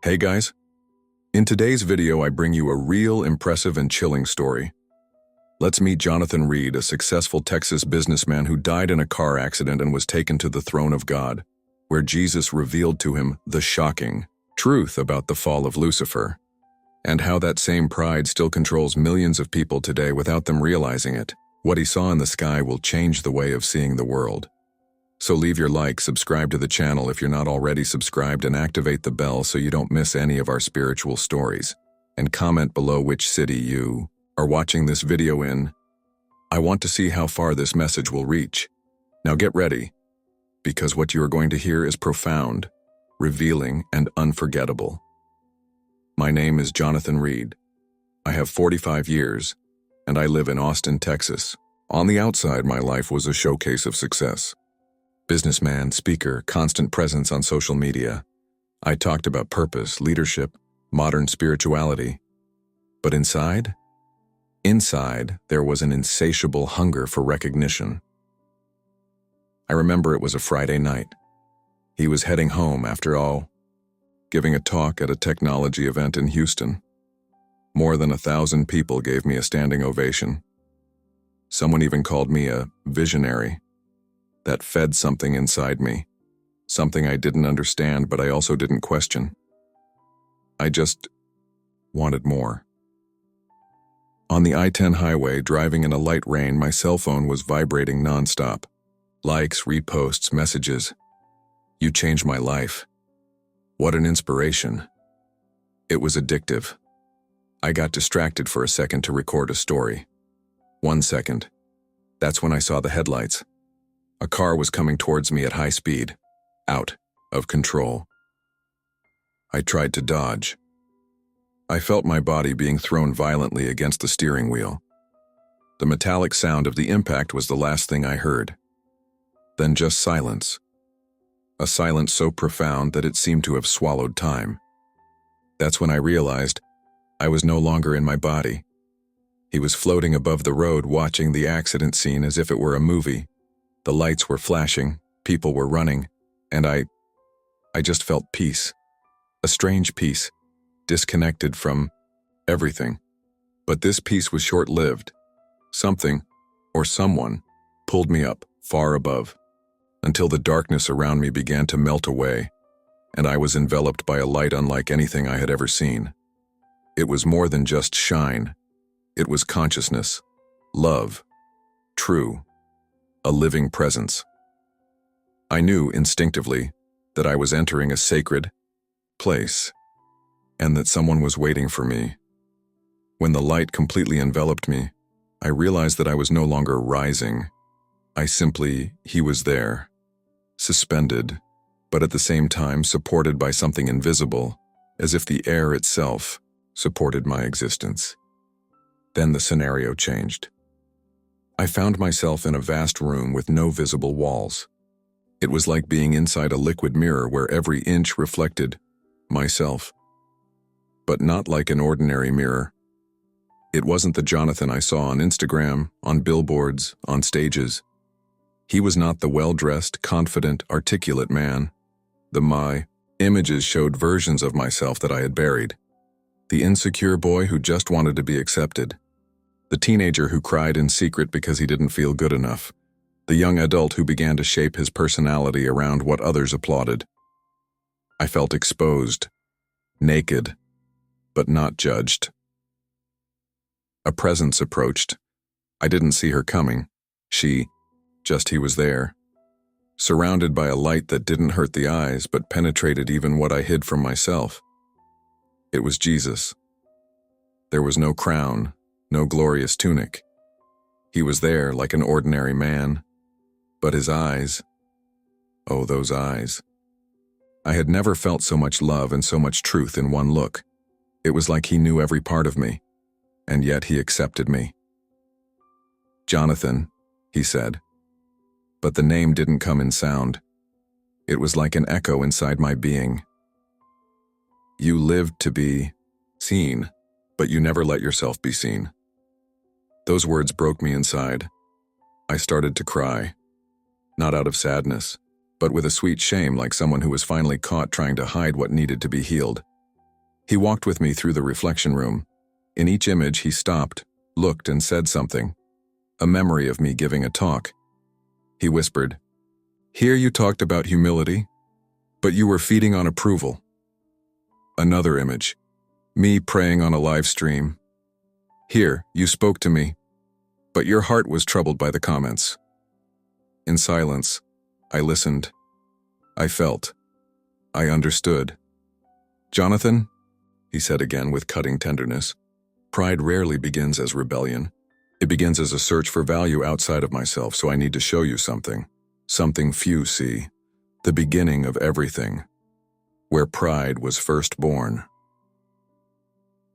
Hey guys, in today's video I bring you a real impressive and chilling story. Let's meet Jonathan Reed, a successful Texas businessman who died in a car accident and was taken to the throne of God, where Jesus revealed to him the shocking truth about the fall of Lucifer, and how that same pride still controls millions of people today without them realizing it. What he saw in the sky will change the way of seeing the world. So leave your like, subscribe to the channel if you're not already subscribed, and activate the bell so you don't miss any of our spiritual stories. And comment below which city you are watching this video in. I want to see how far this message will reach. Now get ready, because what you are going to hear is profound, revealing, and unforgettable. My name is Jonathan Reed. I have 45 years, and I live in Austin, Texas. On the outside, my life was a showcase of success. Businessman, speaker, constant presence on social media. I talked about purpose, leadership, modern spirituality. But inside, there was an insatiable hunger for recognition. I remember it was a Friday night. He was heading home after all, giving a talk at a technology event in Houston. More than 1,000 people gave me a standing ovation. Someone even called me a visionary. That fed something inside me, something I didn't understand, but I also didn't question. I just wanted more. On the I-10 highway, driving in a light rain, my cell phone was vibrating nonstop. Likes, reposts, messages. You changed my life. What an inspiration. It was addictive. I got distracted for a second to record a story. 1 second. That's when I saw the headlights. A car was coming towards me at high speed, out of control. I tried to dodge. I felt my body being thrown violently against the steering wheel. The metallic sound of the impact was the last thing I heard. Then just silence. A silence so profound that it seemed to have swallowed time. That's when I realized I was no longer in my body. He was floating above the road, watching the accident scene as if it were a movie. The lights were flashing, people were running, and I just felt peace. A strange peace, disconnected from everything. But this peace was short-lived. Something, or someone, pulled me up, far above, until the darkness around me began to melt away, and I was enveloped by a light unlike anything I had ever seen. It was more than just shine. It was consciousness, love, true. A living presence. I knew instinctively that I was entering a sacred place, and that someone was waiting for me. When the light completely enveloped me, I realized that I was no longer rising. He was there, suspended, but at the same time supported by something invisible, as if the air itself supported my existence. Then the scenario changed. I found myself in a vast room with no visible walls. It was like being inside a liquid mirror where every inch reflected myself. But not like an ordinary mirror. It wasn't the Jonathan I saw on Instagram, on billboards, on stages. He was not the well-dressed, confident, articulate man. My images showed versions of myself that I had buried. The insecure boy who just wanted to be accepted. The teenager who cried in secret because he didn't feel good enough. The young adult who began to shape his personality around what others applauded. I felt exposed, naked, but not judged. A presence approached. I didn't see her coming. He was there. Surrounded by a light that didn't hurt the eyes but penetrated even what I hid from myself. It was Jesus. There was no crown. No glorious tunic. He was there like an ordinary man. But his eyes, oh, those eyes. I had never felt so much love and so much truth in one look. It was like he knew every part of me, and yet he accepted me. Jonathan, he said. But the name didn't come in sound. It was like an echo inside my being. You lived to be seen, but you never let yourself be seen. Those words broke me inside. I started to cry, not out of sadness, but with a sweet shame, like someone who was finally caught trying to hide what needed to be healed. He walked with me through the reflection room. In each image, he stopped, looked, and said something. A memory of me giving a talk. He whispered, "Here you talked about humility, but you were feeding on approval." Another image, me praying on a live stream. "Here, you spoke to me, but your heart was troubled by the comments." In silence, I listened. I felt. I understood. "Jonathan," he said again with cutting tenderness, "pride rarely begins as rebellion. It begins as a search for value outside of myself, so I need to show you something. Something few see. The beginning of everything. Where pride was first born."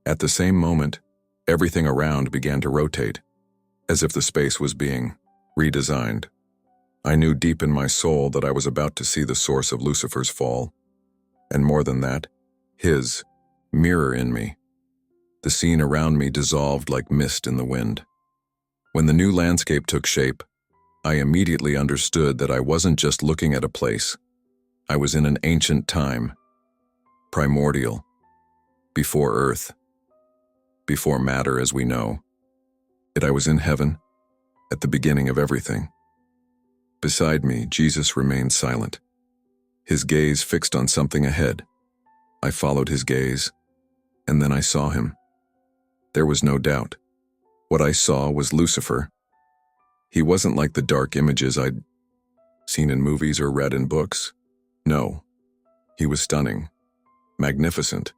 At the same moment, everything around began to rotate, as if the space was being redesigned. I knew deep in my soul that I was about to see the source of Lucifer's fall, and more than that, his mirror in me. The scene around me dissolved like mist in the wind. When the new landscape took shape, I immediately understood that I wasn't just looking at a place. I was in an ancient time, primordial, before earth, before matter as we know. Yet I was in heaven, at the beginning of everything. Beside me, Jesus remained silent, his gaze fixed on something ahead. I followed his gaze, and then I saw him. There was no doubt. What I saw was Lucifer. He wasn't like the dark images I'd seen in movies or read in books. No, he was stunning, magnificent,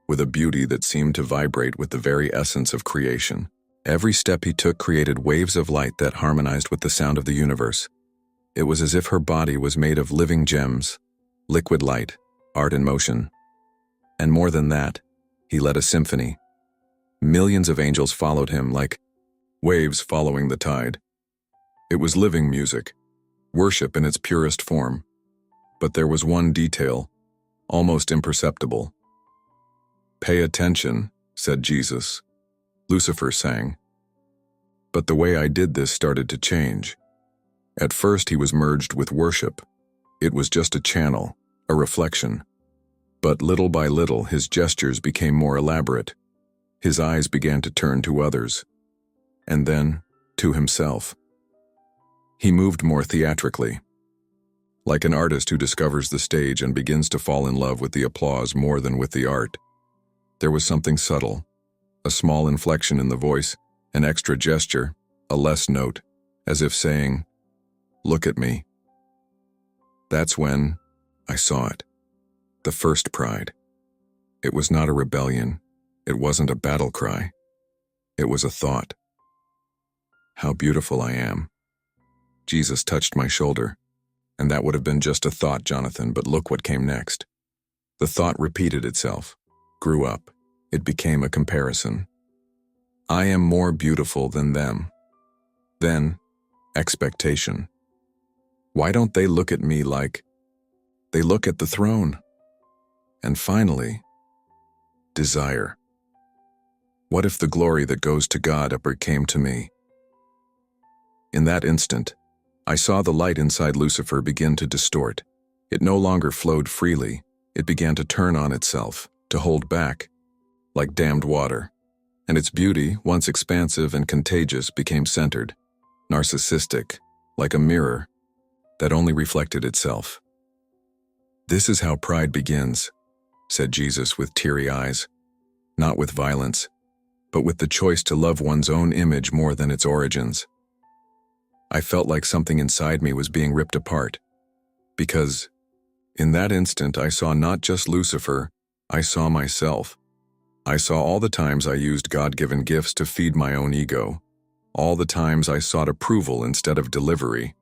with a beauty that seemed to vibrate with the very essence of creation. Every step he took created waves of light that harmonized with the sound of the universe. It was as if her body was made of living gems, liquid light, art in motion. And more than that, he led a symphony. Millions of angels followed him like waves following the tide. It was living music, worship in its purest form. But there was one detail, almost imperceptible. "Pay attention," said Jesus. Lucifer sang. But the way I did this started to change. At first he was merged with worship. It was just a channel, a reflection. But little by little his gestures became more elaborate. His eyes began to turn to others, and then to himself. He moved more theatrically, like an artist who discovers the stage and begins to fall in love with the applause more than with the art. There was something subtle, a small inflection in the voice, an extra gesture, a less note, as if saying, "Look at me." That's when I saw it. The first pride. It was not a rebellion. It wasn't a battle cry. It was a thought. "How beautiful I am." Jesus touched my shoulder. And that would have been just a thought, Jonathan, but look what came next. The thought repeated itself, grew up. It became a comparison. I am more beautiful than them. Then, expectation. Why don't they look at me like they look at the throne? And finally, desire. What if the glory that goes to God ever came to me? In that instant, I saw the light inside Lucifer begin to distort. It no longer flowed freely. It began to turn on itself, to hold back, like dammed water. And its beauty, once expansive and contagious, became centered, narcissistic, like a mirror that only reflected itself. "This is how pride begins," said Jesus with teary eyes, "not with violence, but with the choice to love one's own image more than its origins." I felt like something inside me was being ripped apart, because in that instant I saw not just Lucifer, I saw myself. I saw all the times I used God-given gifts to feed my own ego, all the times I sought approval instead of delivery.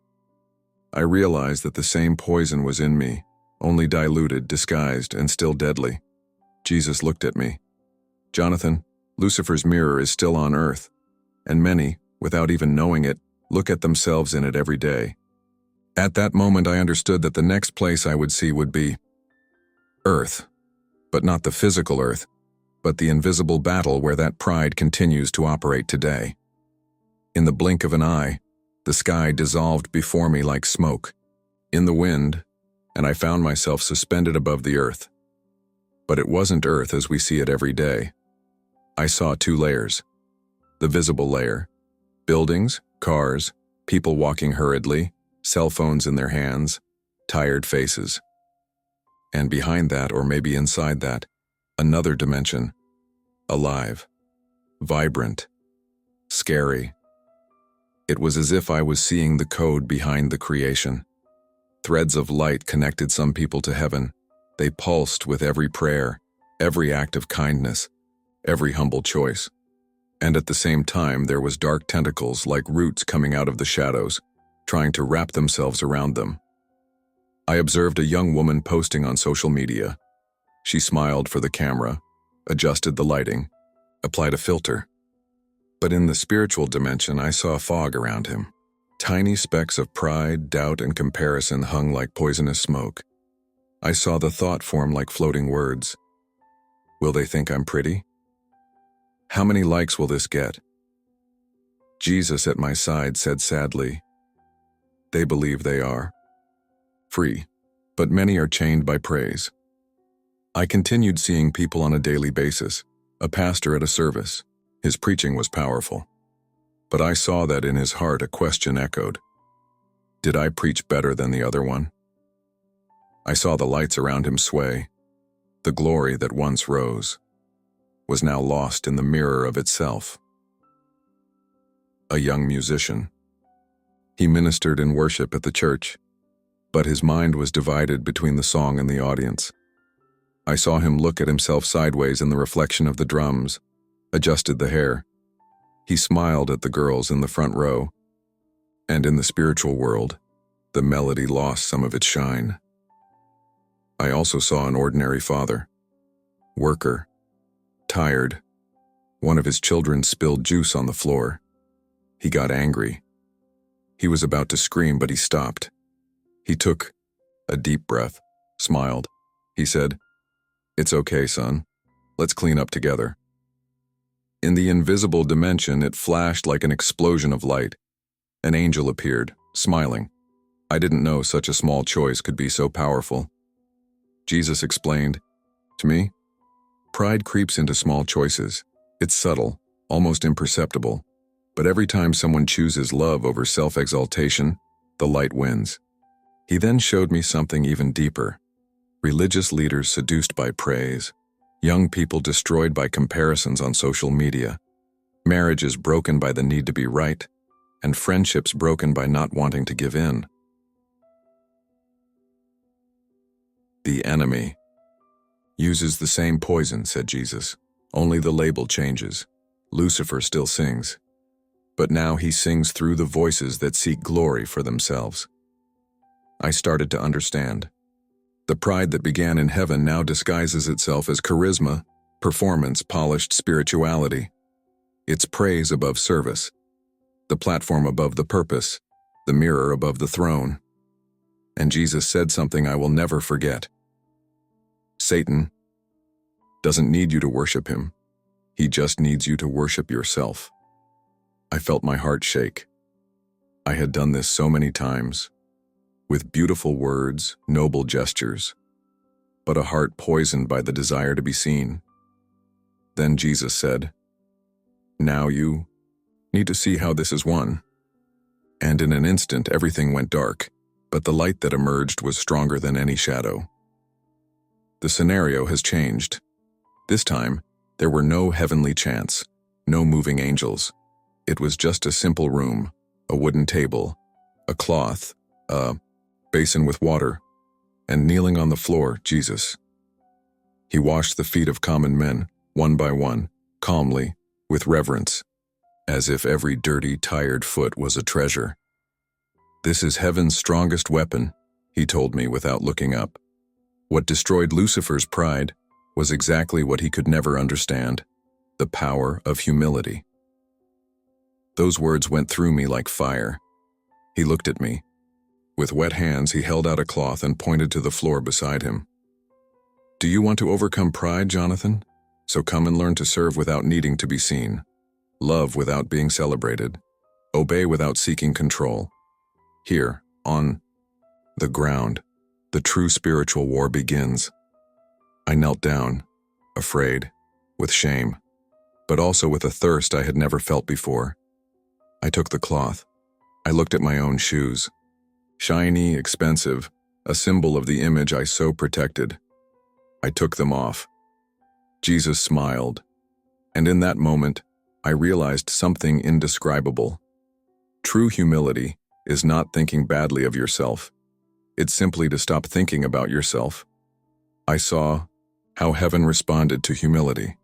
I realized that the same poison was in me, only diluted, disguised, and still deadly. Jesus looked at me. "Jonathan, Lucifer's mirror is still on earth, and many, without even knowing it, look at themselves in it every day." At that moment I understood that the next place I would see would be earth, but not the physical earth, but the invisible battle where that pride continues to operate today. In the blink of an eye, the sky dissolved before me like smoke, in the wind, and I found myself suspended above the earth. But it wasn't Earth as we see it every day. I saw two layers. The visible layer. Buildings, cars, people walking hurriedly, cell phones in their hands, tired faces. And behind that, or maybe inside that, another dimension. Alive. Vibrant. Scary. It was as if I was seeing the code behind the creation. Threads of light connected some people to heaven. They pulsed with every prayer, every act of kindness, every humble choice. And at the same time, there was dark tentacles like roots coming out of the shadows, trying to wrap themselves around them. I observed a young woman posting on social media. She smiled for the camera, adjusted the lighting, applied a filter. But in the spiritual dimension, I saw fog around him. Tiny specks of pride, doubt, and comparison hung like poisonous smoke. I saw the thought form like floating words. Will they think I'm pretty? How many likes will this get? Jesus at my side said sadly, they believe they are free, but many are chained by praise. I continued seeing people on a daily basis, a pastor at a service. His preaching was powerful. But I saw that in his heart a question echoed. Did I preach better than the other one? I saw the lights around him sway. The glory that once rose was now lost in the mirror of itself. A young musician. He ministered in worship at the church, but his mind was divided between the song and the audience. I saw him look at himself sideways in the reflection of the drums, adjusted the hair. He smiled at the girls in the front row, and in the spiritual world, the melody lost some of its shine. I also saw an ordinary father, worker, tired. One of his children spilled juice on the floor. He got angry. He was about to scream, but he stopped. He took a deep breath, smiled. He said, "It's okay, son. Let's clean up together." In the invisible dimension, it flashed like an explosion of light. An angel appeared, smiling. I didn't know such a small choice could be so powerful. Jesus explained, to me, pride creeps into small choices. It's subtle, almost imperceptible. But every time someone chooses love over self-exaltation, the light wins. He then showed me something even deeper. Religious leaders seduced by praise. Young people destroyed by comparisons on social media. Marriages broken by the need to be right. And friendships broken by not wanting to give in. The enemy uses the same poison, said Jesus. Only the label changes. Lucifer still sings. But now he sings through the voices that seek glory for themselves. I started to understand. The pride that began in heaven now disguises itself as charisma, performance, polished spirituality. It's praise above service. The platform above the purpose. The mirror above the throne. And Jesus said something I will never forget. Satan doesn't need you to worship him. He just needs you to worship yourself. I felt my heart shake. I had done this so many times, with beautiful words, noble gestures, but a heart poisoned by the desire to be seen. Then Jesus said, "Now you need to see how this is won." And in an instant, everything went dark, but the light that emerged was stronger than any shadow. The scenario has changed. This time, there were no heavenly chants, no moving angels. It was just a simple room, a wooden table, a cloth, a basin with water, and kneeling on the floor, Jesus. He washed the feet of common men, one by one, calmly, with reverence, as if every dirty, tired foot was a treasure. "This is heaven's strongest weapon," he told me without looking up. What destroyed Lucifer's pride was exactly what he could never understand, the power of humility. Those words went through me like fire. He looked at me. With wet hands, he held out a cloth and pointed to the floor beside him. "Do you want to overcome pride, Jonathan? So come and learn to serve without needing to be seen, love without being celebrated, obey without seeking control. Here, on the ground, the true spiritual war begins." I knelt down, afraid, with shame, but also with a thirst I had never felt before. I took the cloth. I looked at my own shoes. Shiny, expensive, a symbol of the image I so protected. I took them off. Jesus smiled, and in that moment, I realized something indescribable. True humility is not thinking badly of yourself. It's simply to stop thinking about yourself. I saw how heaven responded to humility.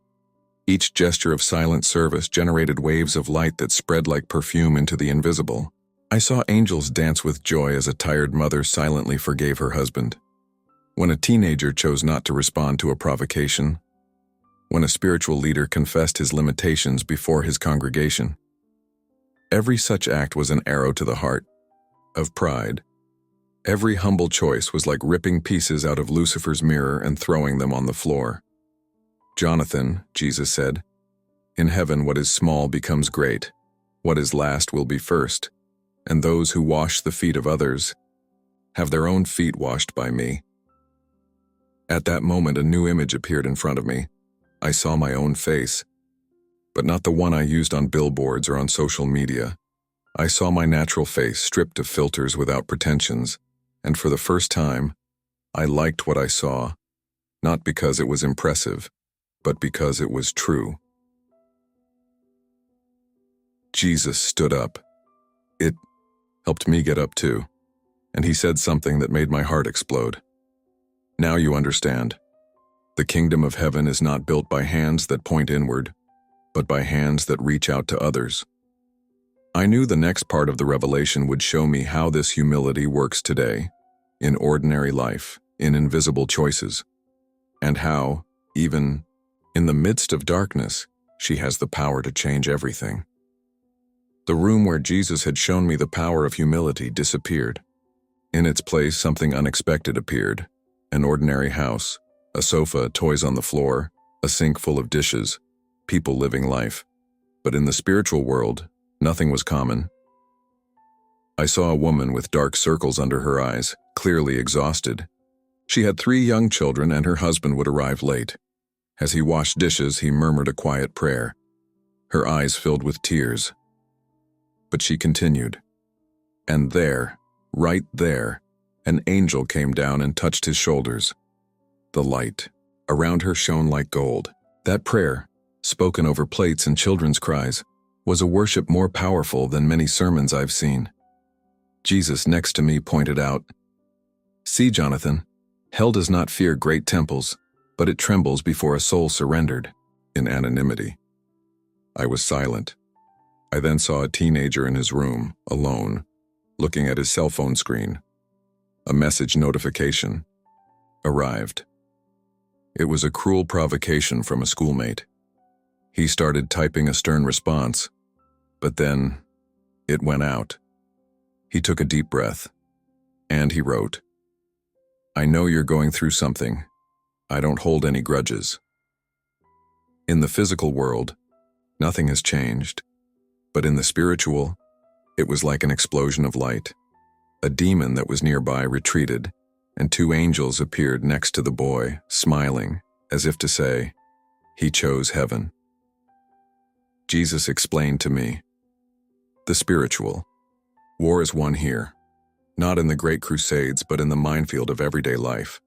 Each gesture of silent service generated waves of light that spread like perfume into the invisible. I saw angels dance with joy as a tired mother silently forgave her husband. When a teenager chose not to respond to a provocation. When a spiritual leader confessed his limitations before his congregation. Every such act was an arrow to the heart of pride. Every humble choice was like ripping pieces out of Lucifer's mirror and throwing them on the floor. Jonathan, Jesus said, in heaven what is small becomes great. What is last will be first. And those who wash the feet of others have their own feet washed by me. At that moment, a new image appeared in front of me. I saw my own face, but not the one I used on billboards or on social media. I saw my natural face stripped of filters without pretensions, and for the first time, I liked what I saw, not because it was impressive, but because it was true. Jesus stood up. It helped me get up too, and he said something that made my heart explode. Now you understand. The kingdom of heaven is not built by hands that point inward, but by hands that reach out to others. I knew the next part of the revelation would show me how this humility works today, in ordinary life, in invisible choices, and how, even in the midst of darkness, she has the power to change everything. The room where Jesus had shown me the power of humility disappeared. In its place, something unexpected appeared. An ordinary house, a sofa, toys on the floor, a sink full of dishes, people living life. But in the spiritual world, nothing was common. I saw a woman with dark circles under her eyes, clearly exhausted. She had 3 young children and her husband would arrive late. As he washed dishes, he murmured a quiet prayer. Her eyes filled with tears. But she continued. And there, right there, an angel came down and touched his shoulders. The light around her shone like gold. That prayer, spoken over plates and children's cries, was a worship more powerful than many sermons I've seen. Jesus next to me pointed out, "See, Jonathan, hell does not fear great temples, but it trembles before a soul surrendered, in anonymity." I was silent. I then saw a teenager in his room, alone, looking at his cell phone screen. A message notification arrived. It was a cruel provocation from a schoolmate. He started typing a stern response, but then it went out. He took a deep breath, and he wrote, "I know you're going through something. I don't hold any grudges." In the physical world, nothing has changed, but in the spiritual, it was like an explosion of light. A demon that was nearby retreated, and 2 angels appeared next to the boy, smiling, as if to say, "He chose heaven." Jesus explained to me, "The spiritual war is won here, not in the great crusades, but in the minefield of everyday life.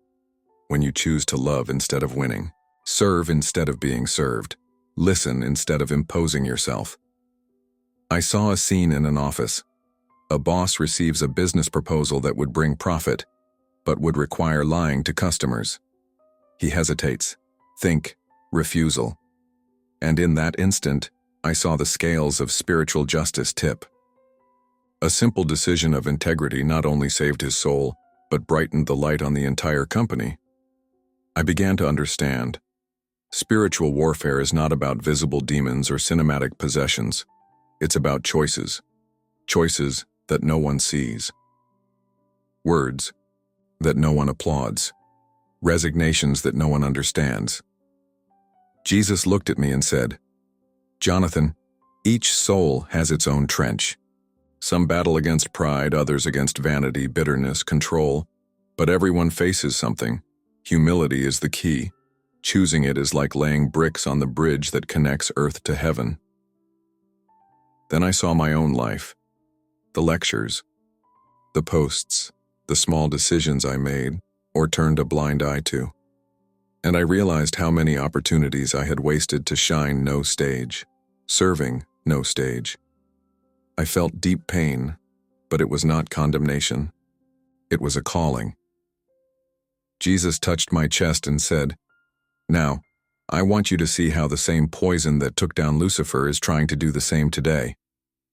When you choose to love instead of winning, serve instead of being served, listen instead of imposing yourself." I saw a scene in an office. A boss receives a business proposal that would bring profit, but would require lying to customers. He hesitates, think, refusal. And in that instant, I saw the scales of spiritual justice tip. A simple decision of integrity not only saved his soul, but brightened the light on the entire company. I began to understand. Spiritual warfare is not about visible demons or cinematic possessions. It's about choices. Choices that no one sees. Words that no one applauds. Resignations that no one understands. Jesus looked at me and said, "Jonathan, each soul has its own trench. Some battle against pride, others against vanity, bitterness, control. But everyone faces something. Humility is the key. Choosing it is like laying bricks on the bridge that connects earth to heaven. Then I saw my own life, the lectures, the posts, the small decisions I made or turned a blind eye to. And I realized how many opportunities I had wasted to shine no stage, serving no stage. I felt deep pain, but it was not condemnation. It was a calling. Jesus touched my chest and said, "Now, I want you to see how the same poison that took down Lucifer is trying to do the same today,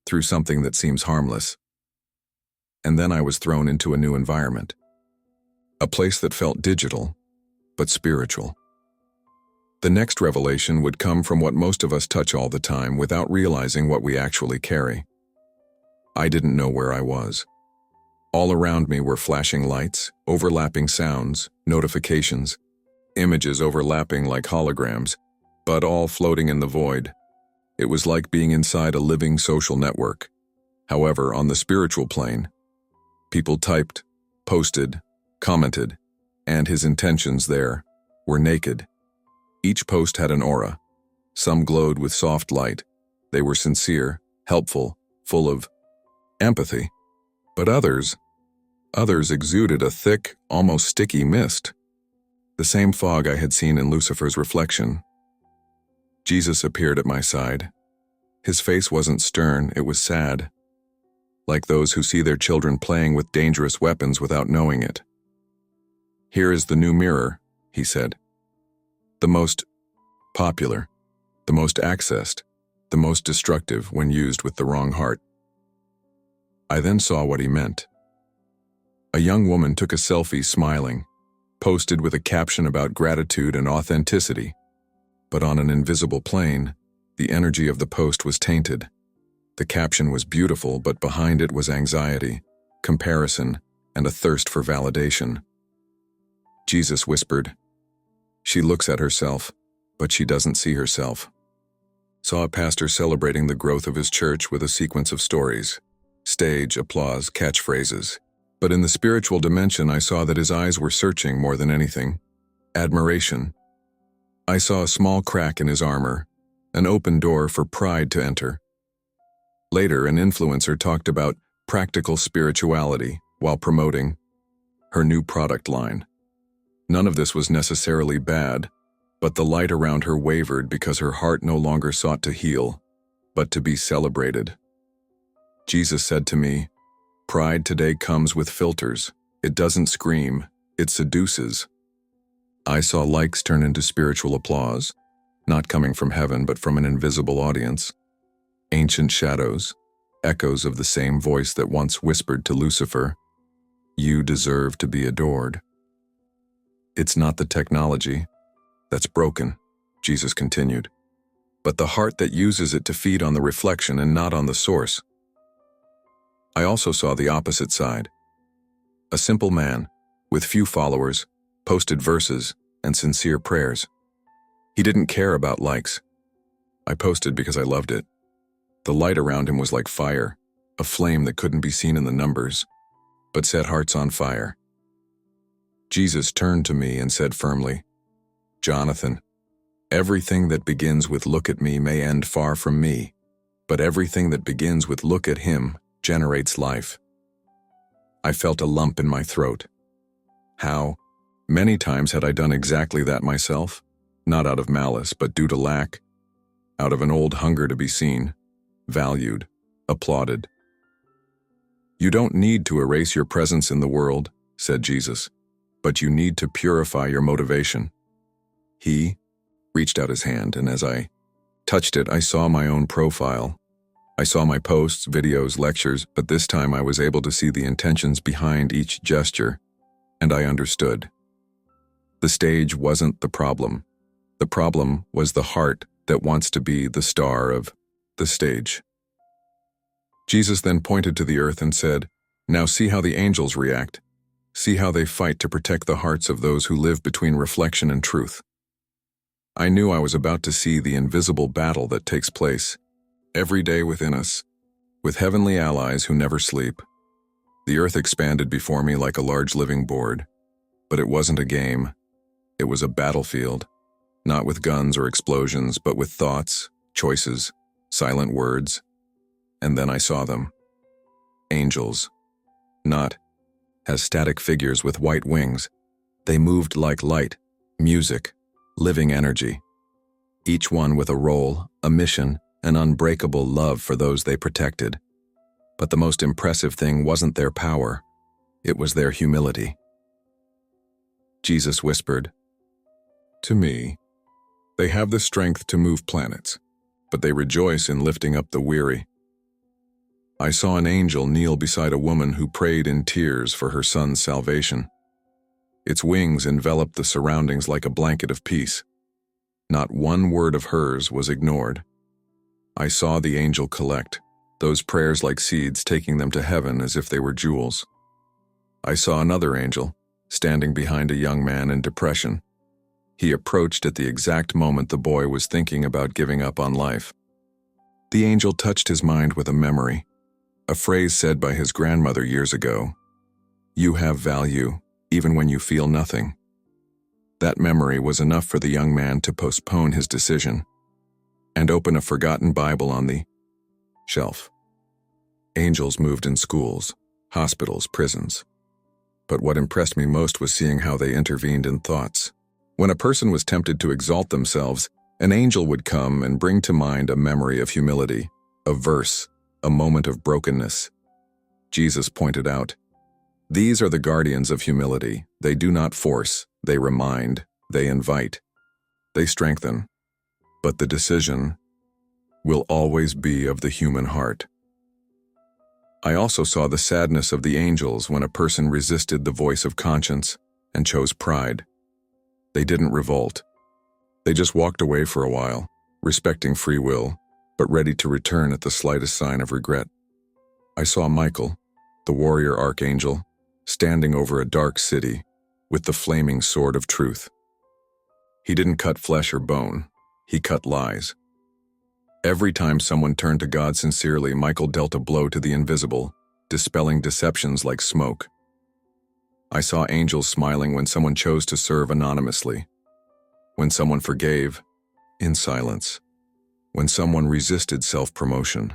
through something that seems harmless." And then I was thrown into a new environment. A place that felt digital, but spiritual. The next revelation would come from what most of us touch all the time without realizing what we actually carry. I didn't know where I was. All around me were flashing lights, overlapping sounds, notifications, images overlapping like holograms, but all floating in the void. It was like being inside a living social network. However, on the spiritual plane, people typed, posted, commented, and his intentions there were naked. Each post had an aura. Some glowed with soft light. They were sincere, helpful, full of empathy. But others exuded a thick, almost sticky mist. The same fog I had seen in Lucifer's reflection. Jesus appeared at my side. His face wasn't stern, it was sad. Like those who see their children playing with dangerous weapons without knowing it. "Here is the new mirror," he said. "The most popular, the most accessed, the most destructive when used with the wrong heart." I then saw what he meant. A young woman took a selfie smiling, posted with a caption about gratitude and authenticity. But on an invisible plane, the energy of the post was tainted. The caption was beautiful, but behind it was anxiety, comparison, and a thirst for validation. Jesus whispered, "She looks at herself, but she doesn't see herself." Saw a pastor celebrating the growth of his church with a sequence of stories, stage, applause, catchphrases. But in the spiritual dimension, I saw that his eyes were searching more than anything. Admiration. I saw a small crack in his armor, an open door for pride to enter. Later, an influencer talked about practical spirituality while promoting her new product line. None of this was necessarily bad, but the light around her wavered because her heart no longer sought to heal, but to be celebrated. Jesus said to me, "Pride today comes with filters. It doesn't scream, it seduces." I saw likes turn into spiritual applause, not coming from heaven but from an invisible audience. Ancient shadows, echoes of the same voice that once whispered to Lucifer, "You deserve to be adored." It's not the technology that's broken, Jesus continued, but the heart that uses it to feed on the reflection and not on the source. I also saw the opposite side. A simple man, with few followers, posted verses and sincere prayers. He didn't care about likes. I posted because I loved it. The light around him was like fire, a flame that couldn't be seen in the numbers, but set hearts on fire. Jesus turned to me and said firmly, "Jonathan, everything that begins with 'look at me' may end far from me, but everything that begins with 'look at him' generates life." I felt a lump in my throat. How many times had I done exactly that myself? Not out of malice, but due to lack, out of an old hunger to be seen, valued, applauded. "You don't need to erase your presence in the world," said Jesus, "but you need to purify your motivation." He reached out his hand, and as I touched it, I saw my own profile. I saw my posts, videos, lectures, but this time I was able to see the intentions behind each gesture, and I understood. The stage wasn't the problem. The problem was the heart that wants to be the star of the stage. Jesus then pointed to the earth and said, "Now see how the angels react. See how they fight to protect the hearts of those who live between reflection and truth." I knew I was about to see the invisible battle that takes place every day within us, with heavenly allies who never sleep. The earth expanded before me like a large living board, but it wasn't a game. It was a battlefield, not with guns or explosions, but with thoughts, choices, silent words. And then I saw them. Angels. Not as static figures with white wings. They moved like light, music, living energy. Each one with a role, a mission, an unbreakable love for those they protected. But the most impressive thing wasn't their power. It was their humility. Jesus whispered, "To me, they have the strength to move planets, but they rejoice in lifting up the weary." I saw an angel kneel beside a woman who prayed in tears for her son's salvation. Its wings enveloped the surroundings like a blanket of peace. Not one word of hers was ignored. I saw the angel collect, those prayers like seeds, taking them to heaven as if they were jewels. I saw another angel, standing behind a young man in depression. He approached at the exact moment the boy was thinking about giving up on life. The angel touched his mind with a memory, a phrase said by his grandmother years ago, "You have value, even when you feel nothing." That memory was enough for the young man to postpone his decision and open a forgotten Bible on the shelf. Angels moved in schools, hospitals, prisons. But what impressed me most was seeing how they intervened in thoughts. When a person was tempted to exalt themselves, an angel would come and bring to mind a memory of humility, a verse, a moment of brokenness. Jesus pointed out, "These are the guardians of humility. They do not force, they remind, they invite, they strengthen. But the decision will always be of the human heart." I also saw the sadness of the angels when a person resisted the voice of conscience and chose pride. They didn't revolt. They just walked away for a while, respecting free will, but ready to return at the slightest sign of regret. I saw Michael, the warrior archangel, standing over a dark city with the flaming sword of truth. He didn't cut flesh or bone, he cut lies. Every time someone turned to God sincerely, Michael dealt a blow to the invisible, dispelling deceptions like smoke. I saw angels smiling when someone chose to serve anonymously, when someone forgave in silence, when someone resisted self-promotion.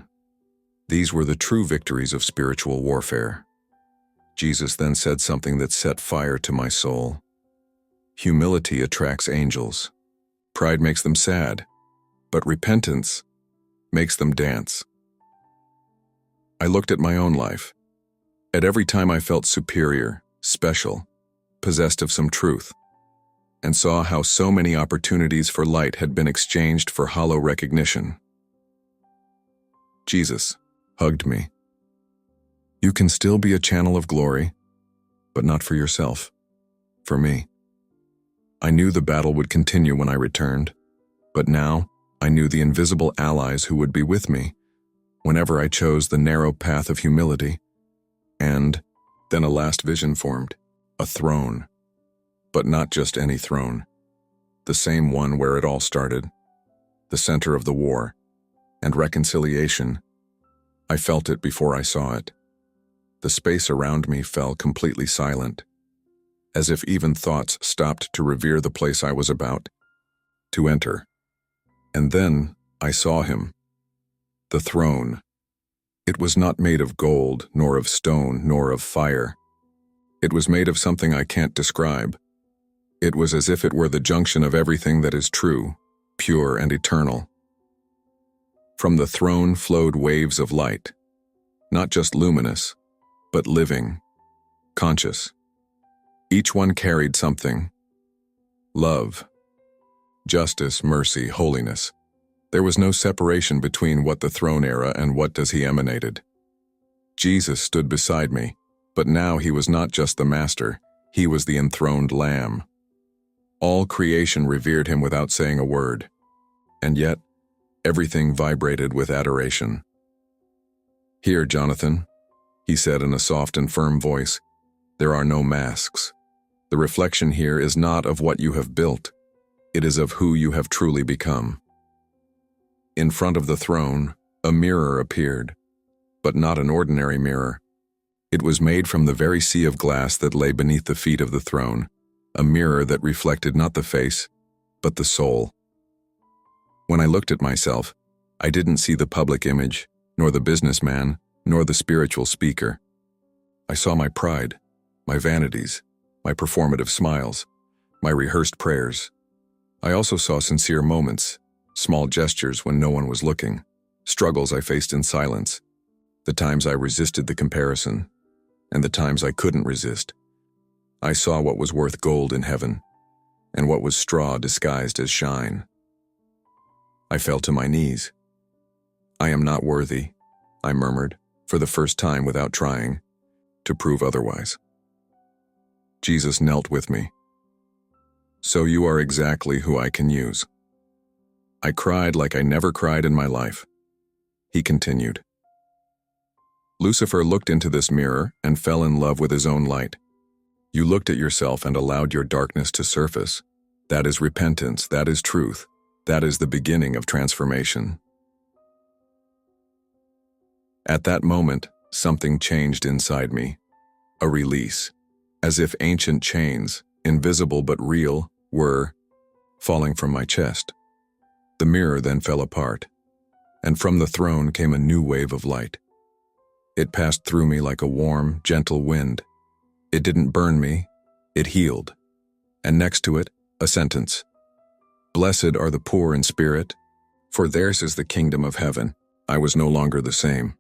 These were the true victories of spiritual warfare. Jesus then said something that set fire to my soul. Humility attracts angels. Pride makes them sad, but repentance makes them dance. I looked at my own life. At every time I felt superior, special, possessed of some truth, and saw how so many opportunities for light had been exchanged for hollow recognition. Jesus hugged me. "You can still be a channel of glory, but not for yourself, for me." I knew the battle would continue when I returned, but now I knew the invisible allies who would be with me whenever I chose the narrow path of humility. And then a last vision formed, a throne. But not just any throne. The same one where it all started. The center of the war and reconciliation. I felt it before I saw it. The space around me fell completely silent, as if even thoughts stopped to revere the place I was about to enter. And then I saw him. The throne. It was not made of gold, nor of stone, nor of fire. It was made of something I can't describe. It was as if it were the junction of everything that is true, pure, and eternal. From the throne flowed waves of light, not just luminous, but living, conscious. Each one carried something. Love, justice, mercy, holiness. There was no separation between what the throne era and what does he emanated. Jesus stood beside me, but now he was not just the master, he was the enthroned lamb. All creation revered him without saying a word, and yet everything vibrated with adoration. "Here, Jonathan," he said in a soft and firm voice, "there are no masks. The reflection here is not of what you have built, it is of who you have truly become." In front of the throne, a mirror appeared, but not an ordinary mirror. It was made from the very sea of glass that lay beneath the feet of the throne, a mirror that reflected not the face, but the soul. When I looked at myself, I didn't see the public image, nor the businessman, nor the spiritual speaker. I saw my pride, my vanities, my performative smiles, my rehearsed prayers. I also saw sincere moments, small gestures when no one was looking, struggles I faced in silence, the times I resisted the comparison, and the times I couldn't resist. I saw what was worth gold in heaven, and what was straw disguised as shine. I fell to my knees. "I am not worthy," I murmured, for the first time without trying, to prove otherwise. Jesus knelt with me. "So you are exactly who I can use." I cried like I never cried in my life. He continued. "Lucifer looked into this mirror and fell in love with his own light. You looked at yourself and allowed your darkness to surface. That is repentance, that is truth, that is the beginning of transformation." At that moment, something changed inside me. A release, as if ancient chains, invisible but real, were falling from my chest. The mirror then fell apart, and from the throne came a new wave of light. It passed through me like a warm, gentle wind. It didn't burn me, it healed. And next to it, a sentence. "Blessed are the poor in spirit, for theirs is the kingdom of heaven." I was no longer the same,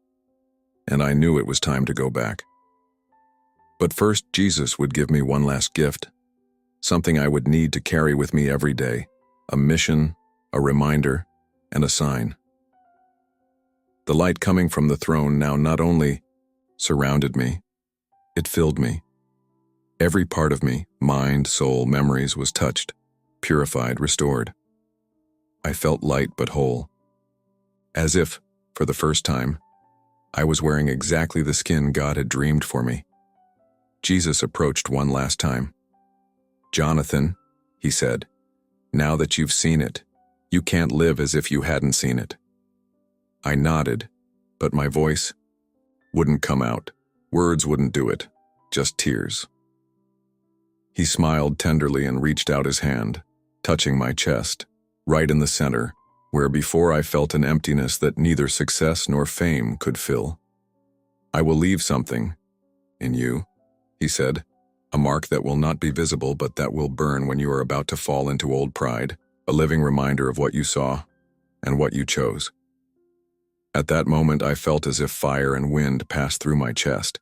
and I knew it was time to go back. But first, Jesus would give me one last gift, something I would need to carry with me every day, a mission, a reminder, and a sign. The light coming from the throne now not only surrounded me, it filled me. Every part of me, mind, soul, memories, was touched, purified, restored. I felt light but whole. As if, for the first time, I was wearing exactly the skin God had dreamed for me. Jesus approached one last time. "Jonathan," he said, "now that you've seen it, you can't live as if you hadn't seen it." I nodded, but my voice wouldn't come out. Words wouldn't do it, just tears. He smiled tenderly and reached out his hand, touching my chest, right in the center, where before I felt an emptiness that neither success nor fame could fill. "I will leave something in you," he said, "a mark that will not be visible but that will burn when you are about to fall into old pride, a living reminder of what you saw and what you chose." At that moment, I felt as if fire and wind passed through my chest.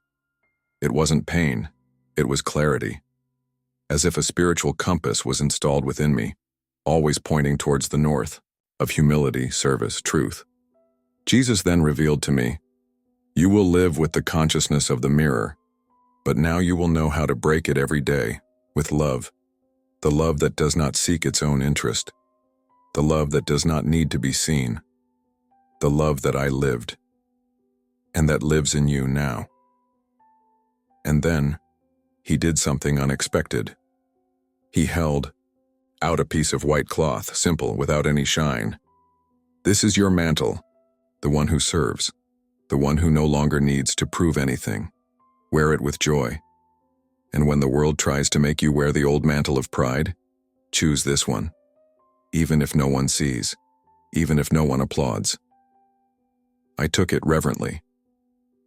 It wasn't pain, it was clarity. As if a spiritual compass was installed within me, always pointing towards the north, of humility, service, truth. Jesus then revealed to me, "You will live with the consciousness of the mirror, but now you will know how to break it every day, with love. The love that does not seek its own interest. The love that does not need to be seen. The love that I lived, and that lives in you now." And then, he did something unexpected. He held out a piece of white cloth, simple, without any shine. "This is your mantle, the one who serves, the one who no longer needs to prove anything. Wear it with joy. And when the world tries to make you wear the old mantle of pride, choose this one, even if no one sees, even if no one applauds." I took it reverently.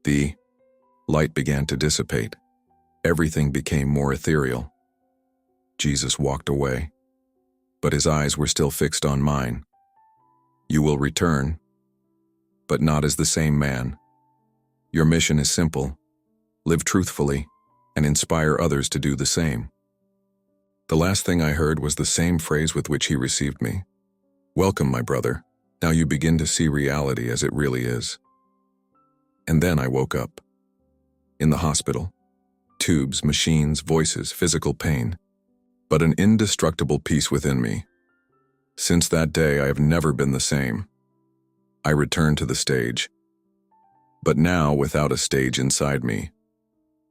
The light began to dissipate. Everything became more ethereal. Jesus walked away, but his eyes were still fixed on mine. "You will return, but not as the same man. Your mission is simple. Live truthfully and inspire others to do the same." The last thing I heard was the same phrase with which he received me. "Welcome, my brother. Now you begin to see reality as it really is." And then I woke up. In the hospital. Tubes, machines, voices, physical pain. But an indestructible peace within me. Since that day, I have never been the same. I returned to the stage. But now, without a stage inside me.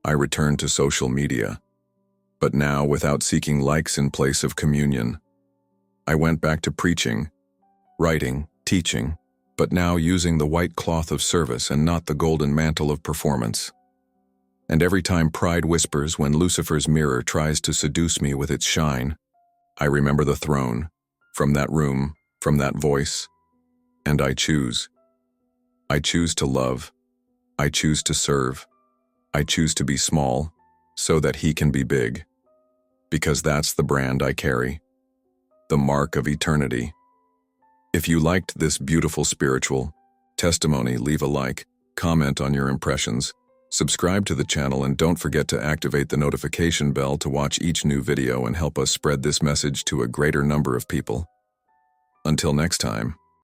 I returned to social media. But now, without seeking likes in place of communion. I went back to preaching, writing, teaching, but now using the white cloth of service and not the golden mantle of performance. And every time pride whispers when Lucifer's mirror tries to seduce me with its shine, I remember the throne, from that room, from that voice. And I choose. I choose to love. I choose to serve. I choose to be small so that he can be big. Because that's the brand I carry. The mark of eternity. If you liked this beautiful spiritual testimony, leave a like, comment on your impressions, subscribe to the channel, and don't forget to activate the notification bell to watch each new video and help us spread this message to a greater number of people. Until next time.